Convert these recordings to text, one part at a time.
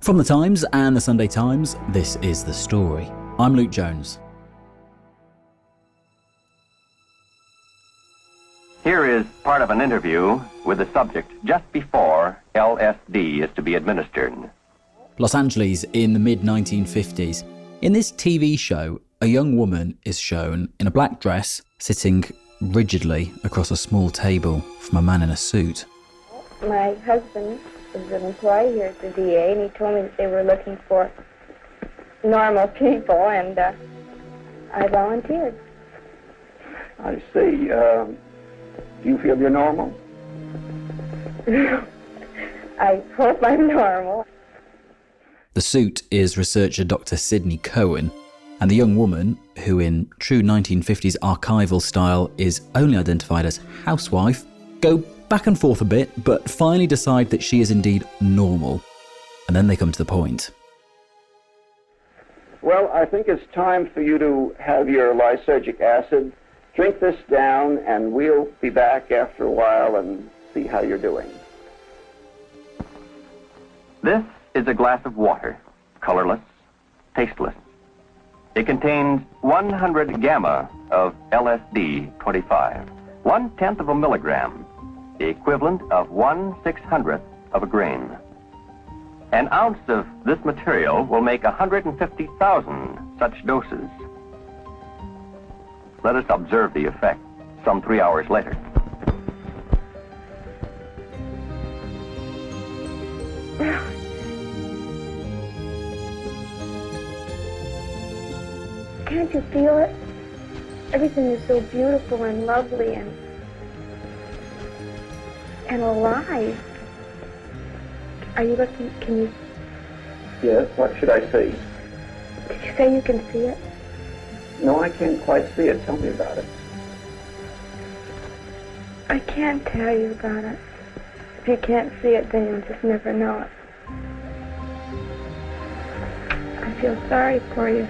From The Times and The Sunday Times, this is The Story. I'm Luke Jones. Here is part of an interview with the subject just before LSD is to be administered. Los Angeles in the mid-1950s. In this TV show, a young woman is shown in a black dress sitting rigidly across a small table from a man in a suit. My husband is an employee here at the DA, and he told me that they were looking for normal people, and I volunteered. I see. Do you feel you're normal? I hope I'm normal. The suit is researcher Dr. Sidney Cohen, and the young woman, who in true 1950s archival style is only identified as housewife, go back and forth a bit, but finally decide that she is indeed normal. And then they come to the point. Well, I think it's time for you to have your lysergic acid. Drink this down, and we'll be back after a while and see how you're doing. This is a glass of water, colorless, tasteless. It contains 100 gamma of LSD-25, 1/10 of a milligram, the equivalent of 1/600th of a grain. An ounce of this material will make 150,000 such doses. Let us observe the effect some 3 hours later. Can't you feel it? Everything is so beautiful and lovely and alive. Are you looking? Can you? Yes, what should I see? Did you say you can see it? No, I can't quite see it. Tell me about it. I can't tell you about it. If you can't see it, then you'll just never know it. I feel sorry for you.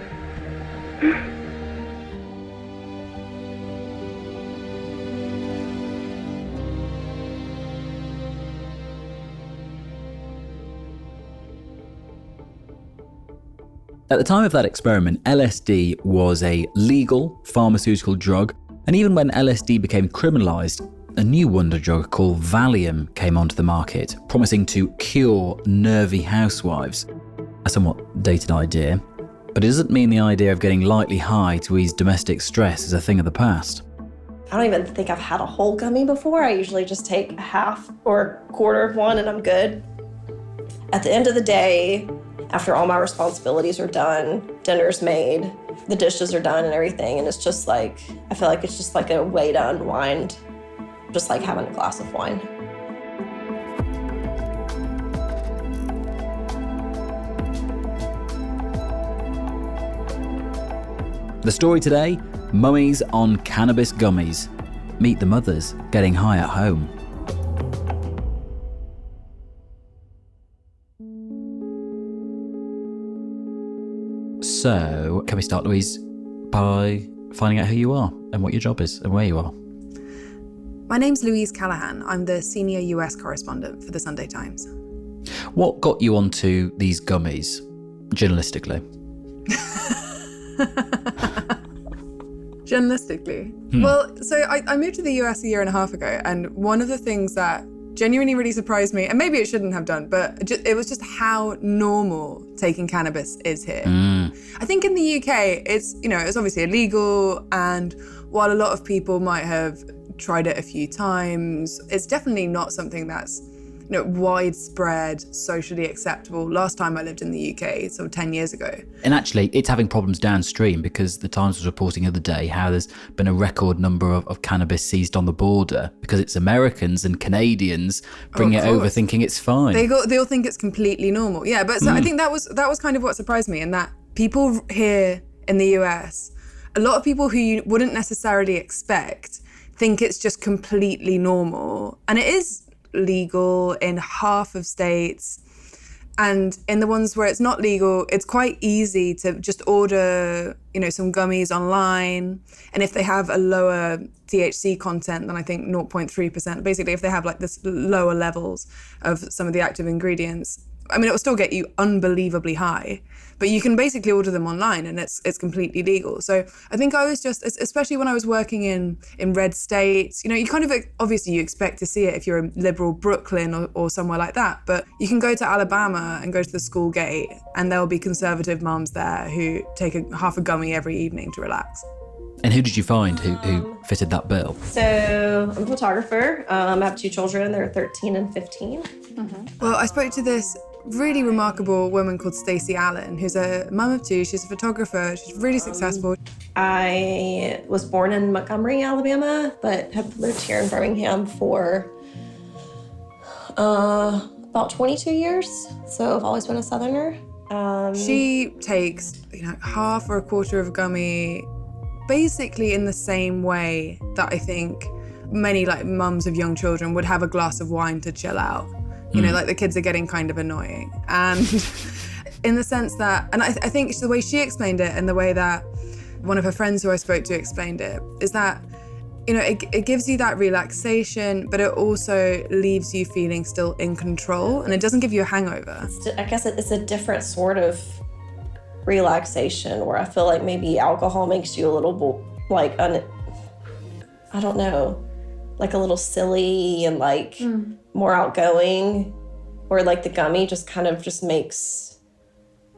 At the time of that experiment, LSD was a legal pharmaceutical drug, and even when LSD became criminalised, a new wonder drug called Valium came onto the market, promising to cure nervy housewives. A somewhat dated idea, but it doesn't mean the idea of getting lightly high to ease domestic stress is a thing of the past. I don't even think I've had a whole gummy before. I usually just take a half or a quarter of one and I'm good. At the end of the day, after all my responsibilities are done, dinner's made, the dishes are done and everything, and it's just like, I feel like it's just like a way to unwind, just like having a glass of wine. The story today, Mummies on cannabis gummies. Meet the mothers getting high at home. So, can we start, Louise, by finding out who you are and what your job is and where you are? My name's Louise Callaghan. I'm the senior US correspondent for the Sunday Times. What got you onto these gummies, journalistically? Journalistically? Well, so I moved to the US a year and a half ago, and one of the things that genuinely really surprised me, and maybe it shouldn't have done, but it was just how normal taking cannabis is here. I think in the UK, it's obviously illegal, and while a lot of people might have tried it a few times, it's definitely not something that's widespread, socially acceptable. Last time I lived in the UK, so 10 years ago. And actually, it's having problems downstream, because the Times was reporting the other day how there's been a record number of cannabis seized on the border because it's Americans and Canadians bring it over thinking it's fine. They all think it's completely normal. Yeah, but so I think that was kind of what surprised me, in that people here in the US, a lot of people who you wouldn't necessarily expect think it's just completely normal. And it is legal in half of states, and in the ones where it's not legal, it's quite easy to just order some gummies online, and if they have a lower THC content than I think 0.3%, basically if they have like this lower levels of some of the active ingredients, I mean, it will still get you unbelievably high, but you can basically order them online and it's completely legal. So I think I was just, especially when I was working in red states, you kind of, obviously you expect to see it if you're in liberal Brooklyn or somewhere like that, but you can go to Alabama and go to the school gate and there'll be conservative moms there who take half a gummy every evening to relax. And who did you find who fitted that bill? So I'm a photographer. I have 2 children. They're 13 and 15. Well, I spoke to this really remarkable woman called Stacey Allen, who's a mum of 2. She's a photographer. She's really successful. I was born in Montgomery, Alabama, but have lived here in Birmingham for about 22 years. So I've always been a Southerner. She takes, half or a quarter of a gummy, basically in the same way that I think many mums of young children would have a glass of wine to chill out. Like the kids are getting kind of annoying. And in the sense that, and I think the way she explained it and the way that one of her friends who I spoke to explained it, is that, it gives you that relaxation, but it also leaves you feeling still in control and it doesn't give you a hangover. I guess it's a different sort of relaxation where I feel like maybe alcohol makes you a little I don't know, like a little silly and more outgoing, or like the gummy just kind of just makes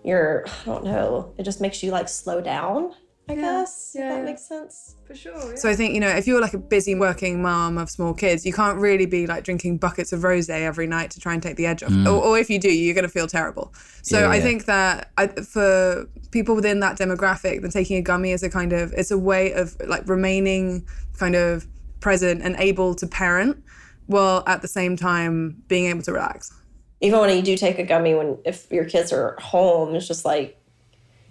I don't know, it just makes you slow down, I guess, if that makes sense. For sure. Yeah. So I think, if you're a busy working mom of small kids, you can't really be drinking buckets of rosé every night to try and take the edge off. Or if you do, you're going to feel terrible. So I think that for people within that demographic, then taking a gummy is it's a way of remaining kind of present and able to parent while at the same time being able to relax. Even when you do take a gummy, if your kids are home, it's just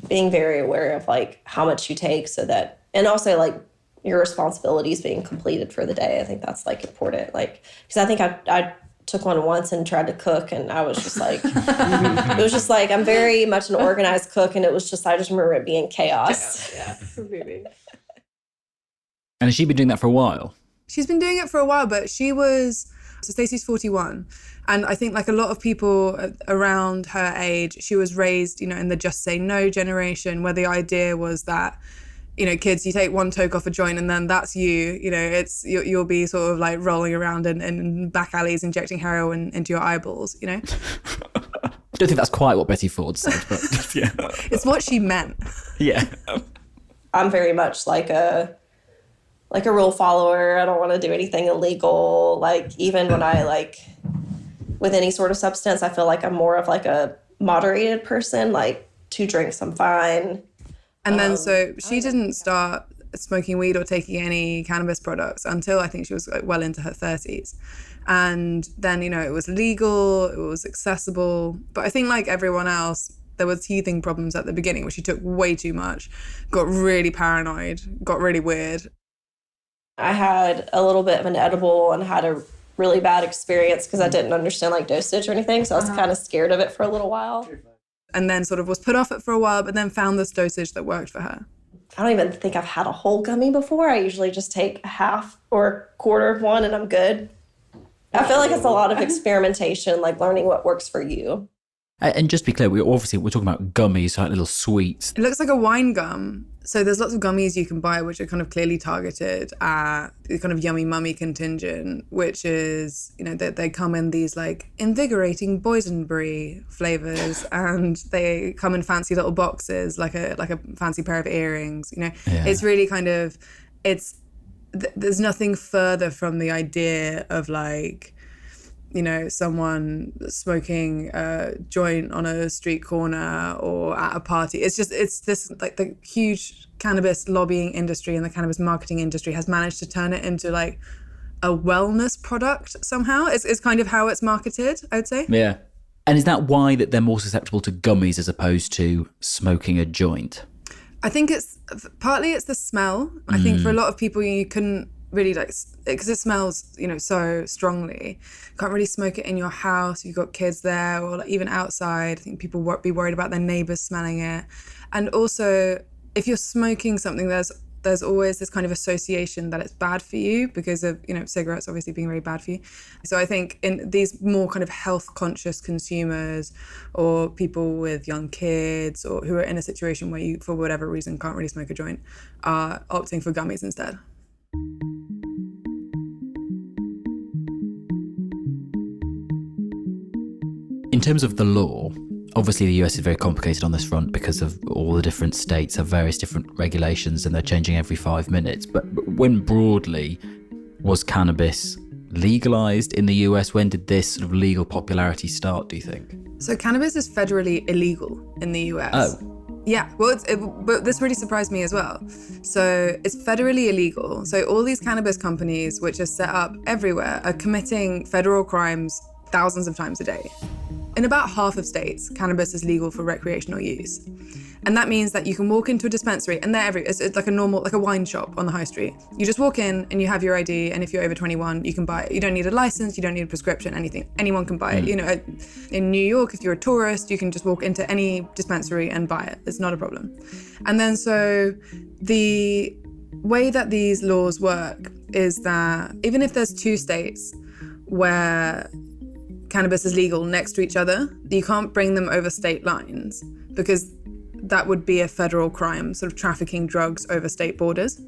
being very aware of how much you take, so that, and also your responsibilities being completed for the day. I think that's important. Because I think I took one once and tried to cook, and I was just it was just I'm very much an organized cook, and it was just, I just remember it being chaos. Yeah, completely. And has she been doing that for a while? She's been doing it for a while, but so Stacey's 41. And I think a lot of people around her age, she was raised, in the just say no generation, where the idea was that, kids, you take one toke off a joint and then that's you, you'll be sort of rolling around in back alleys injecting heroin into your eyeballs, I don't think that's quite what Betty Ford said, but yeah. It's what she meant. Yeah. I'm very much a rule follower. I don't want to do anything illegal. Even when I with any sort of substance, I feel I'm more of a moderated person. 2 drinks, I'm fine. And then so she didn't start smoking weed or taking any cannabis products until I think she was well into her 30s. And then, it was legal, it was accessible. But I think everyone else, there were teething problems at the beginning where she took way too much, got really paranoid, got really weird. I had a little bit of an edible and had a really bad experience because I didn't understand dosage or anything. So I was kind of scared of it for a little while. And then sort of was put off it for a while, but then found this dosage that worked for her. I don't even think I've had a whole gummy before. I usually just take a half or a quarter of one and I'm good. I feel it's a lot of experimentation, learning what works for you. And just to be clear, we're talking about gummies, little sweets. It looks like a wine gum. So there's lots of gummies you can buy which are kind of clearly targeted at the kind of yummy mummy contingent, which is, they come in these invigorating boysenberry flavors, and they come in fancy little boxes, like a fancy pair of earrings. It's really kind of, there's nothing further from the idea of someone smoking a joint on a street corner or at a party. It's this the huge cannabis lobbying industry and the cannabis marketing industry has managed to turn it into a wellness product somehow. It's kind of how it's marketed, I'd say. Yeah. And is that why that they're more susceptible to gummies as opposed to smoking a joint? I think it's partly the smell. I think for a lot of people you couldn't really because it smells, so strongly. You can't really smoke it in your house. You've got kids there or even outside. I think people be worried about their neighbors smelling it. And also, if you're smoking something, there's there's always this kind of association that it's bad for you because of, cigarettes obviously being very bad for you. So I think in these more kind of health conscious consumers or people with young kids or who are in a situation where you, for whatever reason, can't really smoke a joint, are opting for gummies instead. In terms of the law, obviously the US is very complicated on this front because of all the different states have various different regulations and they're changing every 5 minutes. But when broadly was cannabis legalized in the US? When did this sort of legal popularity start, do you think? So cannabis is federally illegal in the US. Oh. Yeah, well, but this really surprised me as well. So it's federally illegal. So all these cannabis companies, which are set up everywhere, are committing federal crimes thousands of times a day. In about half of states, cannabis is legal for recreational use. And that means that you can walk into a dispensary and it's like a wine shop on the high street. You just walk in and you have your ID, and if you're over 21, you can buy it. You don't need a license, you don't need a prescription, anything. Anyone can buy it. In New York, if you're a tourist, you can just walk into any dispensary and buy it. It's not a problem. And then so the way that these laws work is that even if there's two states where cannabis is legal next to each other, you can't bring them over state lines because that would be a federal crime, sort of trafficking drugs over state borders.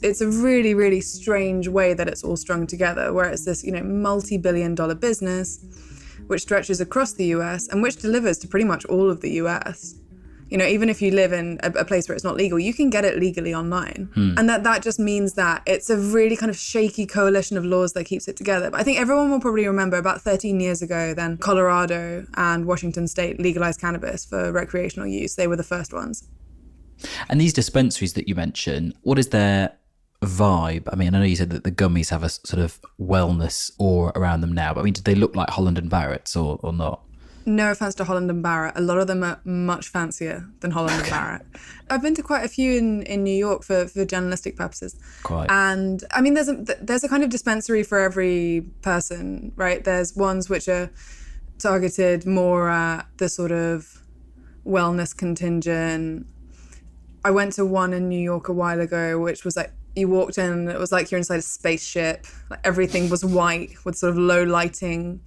It's a really, really strange way that it's all strung together, where it's this, multi-billion-dollar business which stretches across the US and which delivers to pretty much all of the US. Even if you live in a place where it's not legal, you can get it legally online. And that just means that it's a really kind of shaky coalition of laws that keeps it together. But I think everyone will probably remember about 13 years ago, then Colorado and Washington State legalized cannabis for recreational use. They were the first ones. And these dispensaries that you mentioned, what is their vibe? I mean, I know you said that the gummies have a sort of wellness aura around them now, but I mean, do they look like Holland and Barrett's or not? No offense to Holland and Barrett. A lot of them are much fancier than Holland and Barrett. I've been to quite a few in New York for journalistic purposes. Quite. And I mean, there's a kind of dispensary for every person, right? There's ones which are targeted more at the sort of wellness contingent. I went to one in New York a while ago, which was like, you walked in and it was like you're inside a spaceship. Like everything was white with sort of low lighting.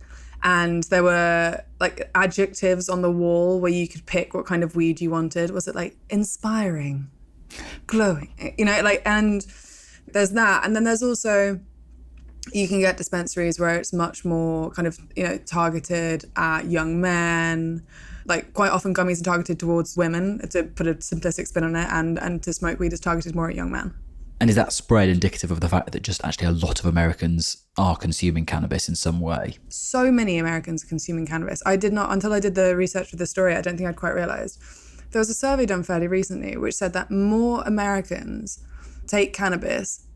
And there were like adjectives on the wall where you could pick what kind of weed you wanted. Was it like inspiring, glowing, and there's that. And then there's also, you can get dispensaries where it's much more kind of, targeted at young men. Like quite often gummies are targeted towards women, to put a simplistic spin on it, and to smoke weed is targeted more at young men. And is that spread indicative of the fact that just actually a lot of Americans are consuming cannabis in some way? So many Americans are consuming cannabis. I did not, until I did the research for the story, I don't think I'd quite realised. There was a survey done fairly recently which said that more Americans take cannabis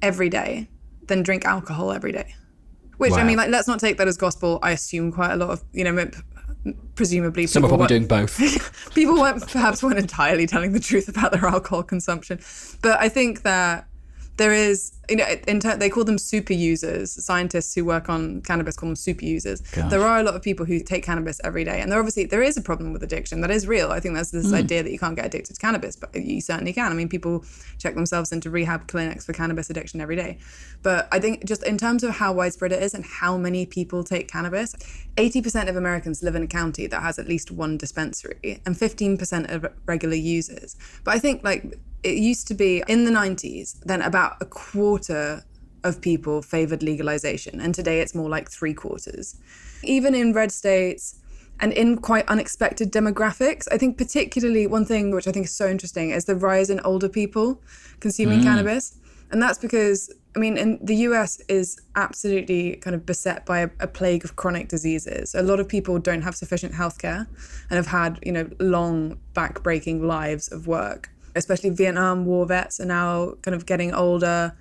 every day than drink alcohol every day. Which, wow. I mean, let's not take that as gospel. I assume quite a lot of, presumably some are probably doing both. People weren't entirely telling the truth about their alcohol consumption. But I think that there is, they call them super users. Scientists who work on cannabis call them super users. Gosh. There are a lot of people who take cannabis every day. And there is a problem with addiction. That is real. I think there's this idea that you can't get addicted to cannabis, but you certainly can. I mean, people check themselves into rehab clinics for cannabis addiction every day. But I think just in terms of how widespread it is and how many people take cannabis, 80% of Americans live in a county that has at least one dispensary and 15% of regular users. But I think it used to be in the 90s, then about a quarter of people favored legalization. And today it's more like 3/4. Even in red states and in quite unexpected demographics, I think particularly one thing which I think is so interesting is the rise in older people consuming cannabis. And that's because, in the US is absolutely kind of beset by a plague of chronic diseases. A lot of people don't have sufficient healthcare and have had, long back-breaking lives of work. Especially Vietnam War vets are now kind of getting older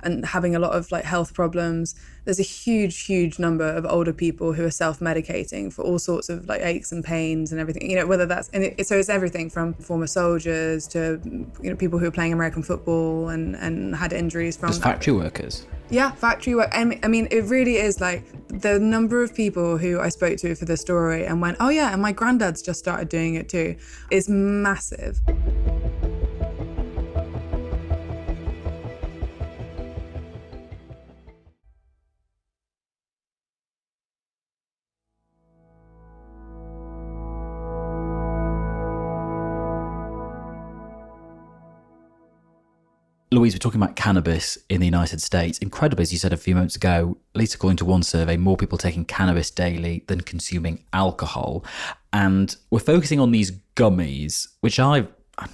and having a lot of health problems. There's a huge, huge number of older people who are self-medicating for all sorts of aches and pains and everything, whether that's, so it's everything from former soldiers to, people who are playing American football and had injuries from. Just factory workers. Yeah, factory work. It really is the number of people who I spoke to for the story and went, oh yeah, and my granddad's just started doing it too, is massive. Louise, we're talking about cannabis in the United States. Incredibly, as you said a few moments ago, at least according to one survey, more people taking cannabis daily than consuming alcohol. And we're focusing on these gummies, which I've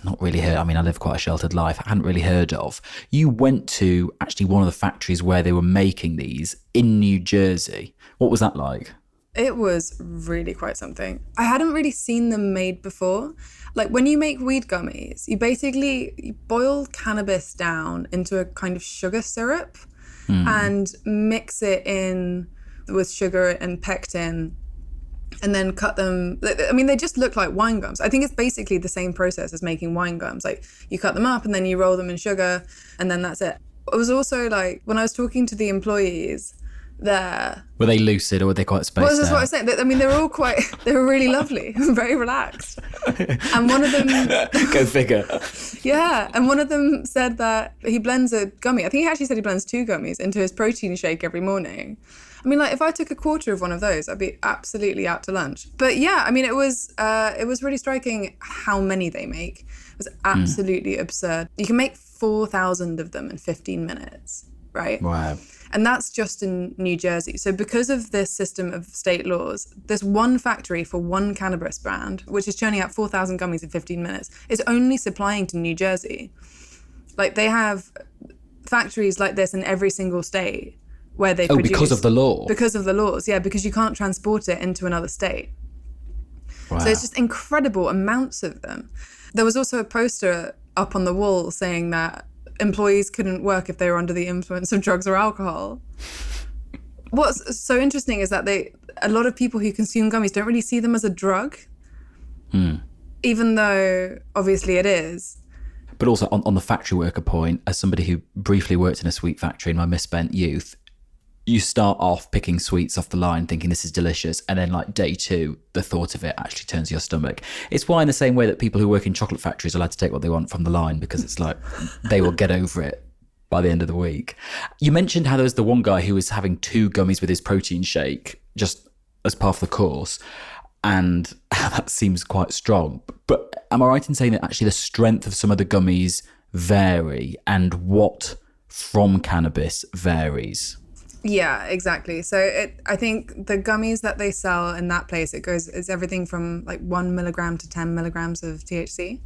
not really heard. I mean, I live quite a sheltered life. I hadn't really heard of. You went to actually one of the factories where they were making these in New Jersey. What was that like? It was really quite something. I hadn't really seen them made before. Like when you make weed gummies, you boil cannabis down into a kind of sugar syrup and mix it in with sugar and pectin and then cut them. I mean, they just look like wine gums. I think it's basically the same process as making wine gums. Like you cut them up and then you roll them in sugar and then that's it. It was also like when I was talking to the employees there. Were they lucid or were they quite spaced out? Well, that's what I was saying. I mean, they were really lovely, very relaxed. And one of them... Go figure. Yeah, and one of them said that he blends a gummy. I think he actually said he blends 2 gummies into his protein shake every morning. I mean, like, if I took a quarter of one of those, I'd be absolutely out to lunch. But yeah, I mean, it was really striking how many they make. It was absolutely absurd. You can make 4,000 of them in 15 minutes, right? Wow. And that's just in New Jersey. So because of this system of state laws, there's one factory for one cannabis brand, which is churning out 4,000 gummies in 15 minutes, is only supplying to New Jersey. Like they have factories like this in every single state where they produce. Because of the law? Because of the laws, yeah, because you can't transport it into another state. Wow. So it's just incredible amounts of them. There was also a poster up on the wall saying that employees couldn't work if they were under the influence of drugs or alcohol. What's so interesting is that a lot of people who consume gummies don't really see them as a drug, even though obviously it is. But also on the factory worker point, as somebody who briefly worked in a sweet factory in my misspent youth, you start off picking sweets off the line thinking this is delicious, and then like day 2, the thought of it actually turns your stomach. It's why in the same way that people who work in chocolate factories are allowed to take what they want from the line, because it's like they will get over it by the end of the week. You mentioned how there was the one guy who was having 2 gummies with his protein shake just as part of the course, and that seems quite strong. But am I right in saying that actually the strength of some of the gummies vary and what from cannabis varies? Yeah, exactly. So I think the gummies that they sell in that place, it's everything from like 1 milligram to 10 milligrams of THC.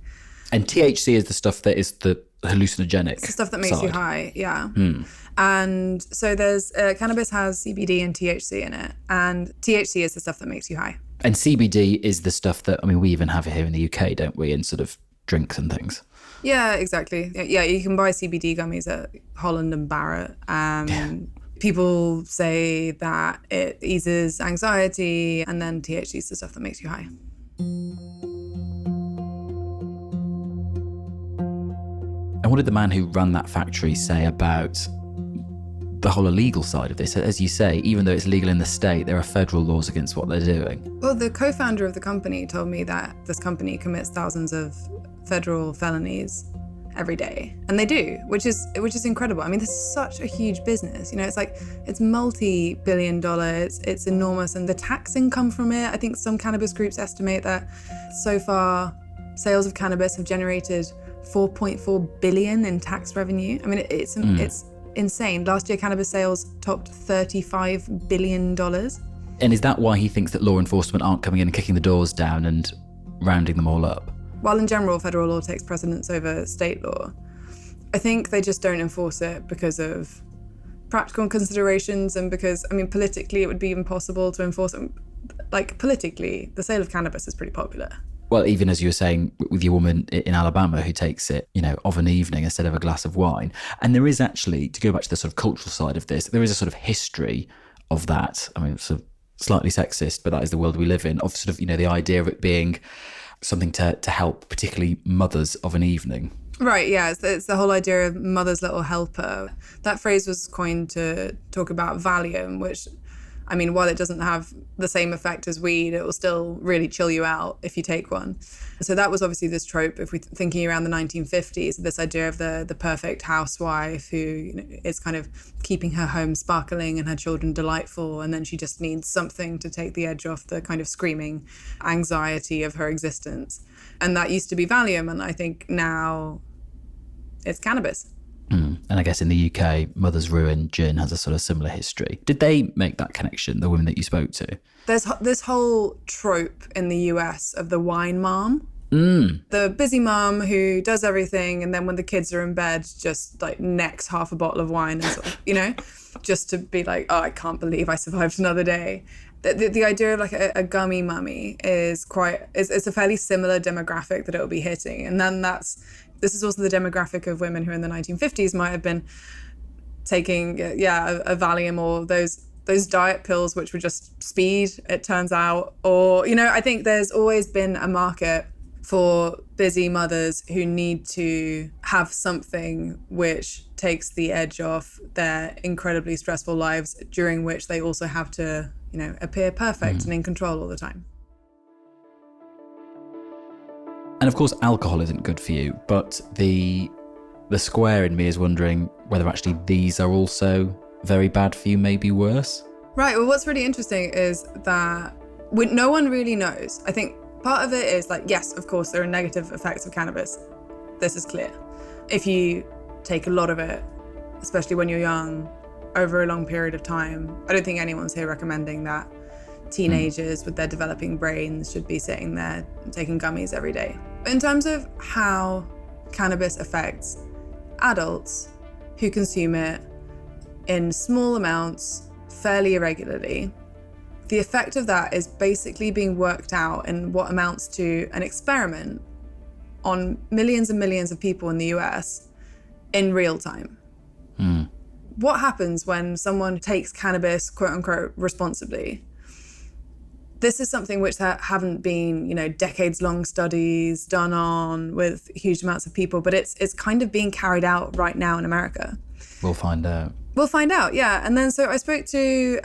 And THC is the stuff that is the hallucinogenic. It's the stuff that makes side. you high, yeah. And so there's cannabis has CBD and THC in it, and THC is the stuff that makes you high. And CBD is the stuff that, I mean, we even have it here in the UK, don't we, in sort of drinks and things. Yeah, exactly. Yeah, you can buy CBD gummies at Holland and Barrett. People say that it eases anxiety, and then THC is the stuff that makes you high. And what did the man who ran that factory say about the whole illegal side of this? As you say, even though it's legal in the state, there are federal laws against what they're doing. Well, the co-founder of the company told me that this company commits thousands of federal felonies every day, and they do, which is incredible. I mean, this is such a huge business. You know, it's multi-billion dollar. It's enormous, and the tax income from it. I think some cannabis groups estimate that so far, sales of cannabis have generated 4.4 billion in tax revenue. I mean, it's insane. Last year, cannabis sales topped $35 billion. And is that why he thinks that law enforcement aren't coming in and kicking the doors down and rounding them all up? While in general, federal law takes precedence over state law, I think they just don't enforce it because of practical considerations and because, I mean, politically, it would be impossible to enforce it. Like, politically, the sale of cannabis is pretty popular. Well, even as you were saying with your woman in Alabama who takes it, you know, of an evening instead of a glass of wine. And there is actually, to go back to the sort of cultural side of this, there is a sort of history of that. I mean, sort of slightly sexist, but that is the world we live in, of sort of, you know, the idea of it being something to help particularly mothers of an evening. Right, yeah, it's the whole idea of mother's little helper. That phrase was coined to talk about Valium, which, I mean, while it doesn't have the same effect as weed, it will still really chill you out if you take one. So that was obviously this trope, if we're thinking around the 1950s, this idea of the perfect housewife who, you know, is kind of keeping her home sparkling and her children delightful, and then she just needs something to take the edge off the kind of screaming anxiety of her existence. And that used to be Valium, and I think now it's cannabis. And I guess in the UK, Mother's Ruin gin has a sort of similar history. Did they make that connection, the women that you spoke to? There's this whole trope in the US of the wine mom. The busy mom who does everything, and then when the kids are in bed, just like necks half a bottle of wine, and sort of, you know, just to be like, oh, I can't believe I survived another day. The idea of like a gummy mummy is it's a fairly similar demographic that it'll be hitting. And then this is also the demographic of women who in the 1950s might have been taking, a Valium or those diet pills, which were just speed, it turns out. Or, you know, I think there's always been a market for busy mothers who need to have something which takes the edge off their incredibly stressful lives, during which they also have to, you know, appear perfect and in control all the time. And of course, alcohol isn't good for you, but the square in me is wondering whether actually these are also very bad for you, maybe worse. Right, well, what's really interesting is that no one really knows. I think part of it is like, yes, of course, there are negative effects of cannabis. This is clear. If you take a lot of it, especially when you're young, over a long period of time, I don't think anyone's here recommending that teenagers with their developing brains should be sitting there taking gummies every day. In terms of how cannabis affects adults who consume it in small amounts, fairly irregularly, the effect of that is basically being worked out in what amounts to an experiment on millions and millions of people in the US in real time. What happens when someone takes cannabis, quote unquote, responsibly? This is something which there haven't been, you know, decades-long studies done on with huge amounts of people, but it's kind of being carried out right now in America. We'll find out. We'll find out, yeah. And then so I spoke to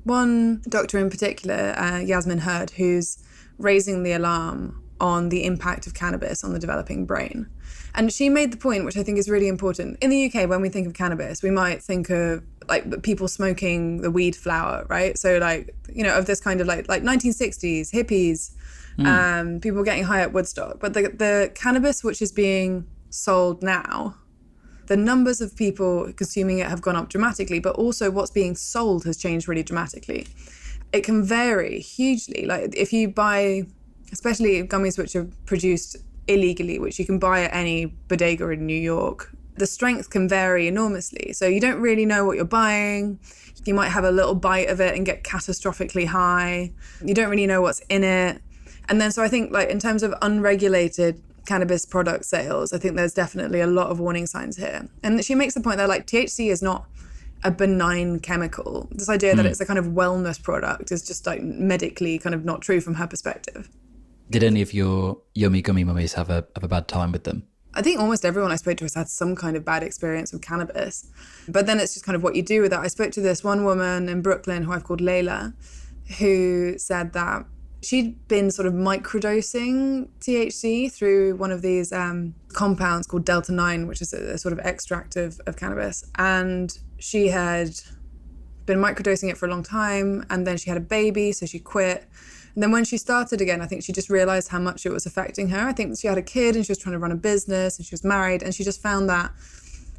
one doctor in particular, Yasmin Hurd, who's raising the alarm on the impact of cannabis on the developing brain. And she made the point, which I think is really important. In the UK, when we think of cannabis, we might think of like people smoking the weed flower, right? So like, you know, of this kind of like 1960s, hippies, people getting high at Woodstock. But the cannabis which is being sold now, the numbers of people consuming it have gone up dramatically, but also what's being sold has changed really dramatically. It can vary hugely. Like if you buy, especially gummies which are produced illegally, which you can buy at any bodega in New York, the strength can vary enormously. So you don't really know what you're buying. You might have a little bite of it and get catastrophically high. You don't really know what's in it. And then so I think like in terms of unregulated cannabis product sales, I think there's definitely a lot of warning signs here. And she makes the point that like THC is not a benign chemical. This idea that it's a kind of wellness product is just like medically kind of not true from her perspective. Did any of your yummy gummy mummies have a bad time with them? I think almost everyone I spoke to has had some kind of bad experience with cannabis. But then it's just kind of what you do with it. I spoke to this one woman in Brooklyn who I've called Layla, who said that she'd been sort of microdosing THC through one of these compounds called Delta 9, which is a sort of extract of cannabis. And she had been microdosing it for a long time. And then she had a baby, so she quit. And then when she started again, I think she just realized how much it was affecting her. I think she had a kid and she was trying to run a business and she was married, and she just found that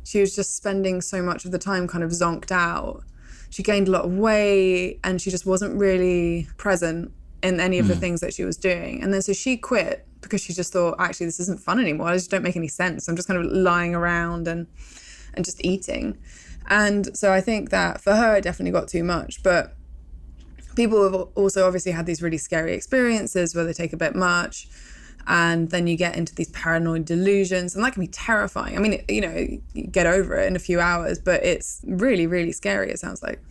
she was just spending so much of the time kind of zonked out. She gained a lot of weight and she just wasn't really present in any of the things that she was doing. And then so she quit because she just thought, actually, this isn't fun anymore. I just don't make any sense. I'm just kind of lying around and just eating. And so I think that for her, it definitely got too much. But people have also obviously had these really scary experiences where they take a bit much, and then you get into these paranoid delusions, and that can be terrifying. I mean, you know, you get over it in a few hours, but it's really, really scary, it sounds like.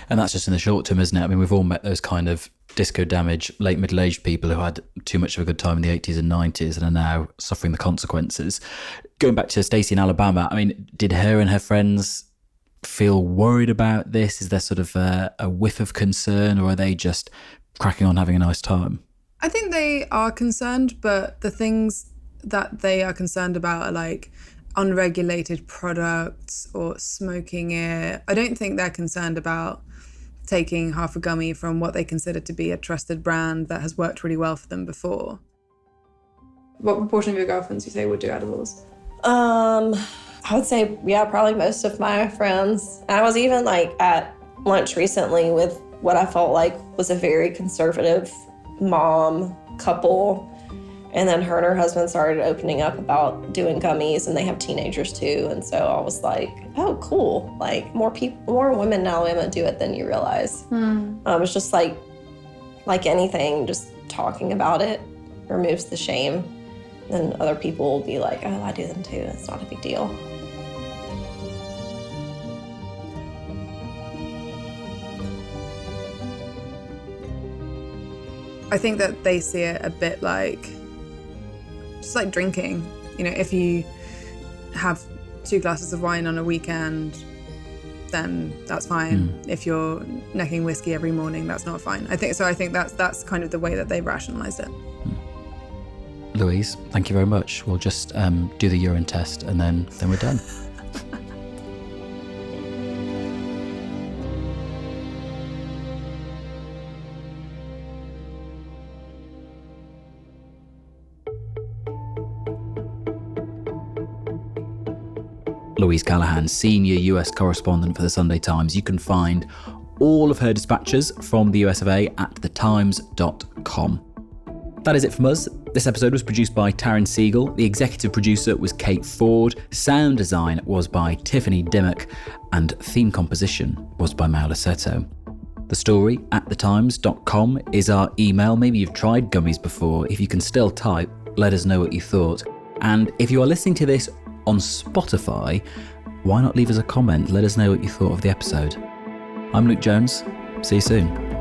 And that's just in the short term, isn't it? I mean, we've all met those kind of disco damage, late middle-aged people who had too much of a good time in the 80s and 90s and are now suffering the consequences. Going back to Stacey in Alabama, I mean, did her and her friends feel worried about this? Is there sort of a whiff of concern, or are they just cracking on, having a nice time? I think they are concerned, but the things that they are concerned about are like unregulated products or smoking it. I don't think they're concerned about taking half a gummy from what they consider to be a trusted brand that has worked really well for them before. What proportion of your girlfriends you say would do edibles? I would say, yeah, probably most of my friends. And I was even like at lunch recently with what I felt like was a very conservative mom couple. And then her and her husband started opening up about doing gummies, and they have teenagers too. And so I was like, oh, cool. Like more women in Alabama do it than you realize. It's just like anything, just talking about it removes the shame. Then other people will be like, oh, I do them too. It's not a big deal. I think that they see it a bit like, just like drinking. You know, if you have 2 glasses of wine on a weekend, then that's fine. If you're necking whiskey every morning, that's not fine. I think that's kind of the way that they've rationalized it. Louise, thank you very much. We'll just do the urine test and then we're done. Louise Callaghan, senior US correspondent for the Sunday Times. You can find all of her dispatches from the US of A at thetimes.com. That is it from us. This episode was produced by Taryn Siegel. The executive producer was Kate Ford. Sound design was by Tiffany Dimmock. And theme composition was by Maula Seto. The story at thetimes.com is our email. Maybe you've tried gummies before. If you can still type, let us know what you thought. And if you are listening to this on Spotify, why not leave us a comment? Let us know what you thought of the episode. I'm Luke Jones. See you soon.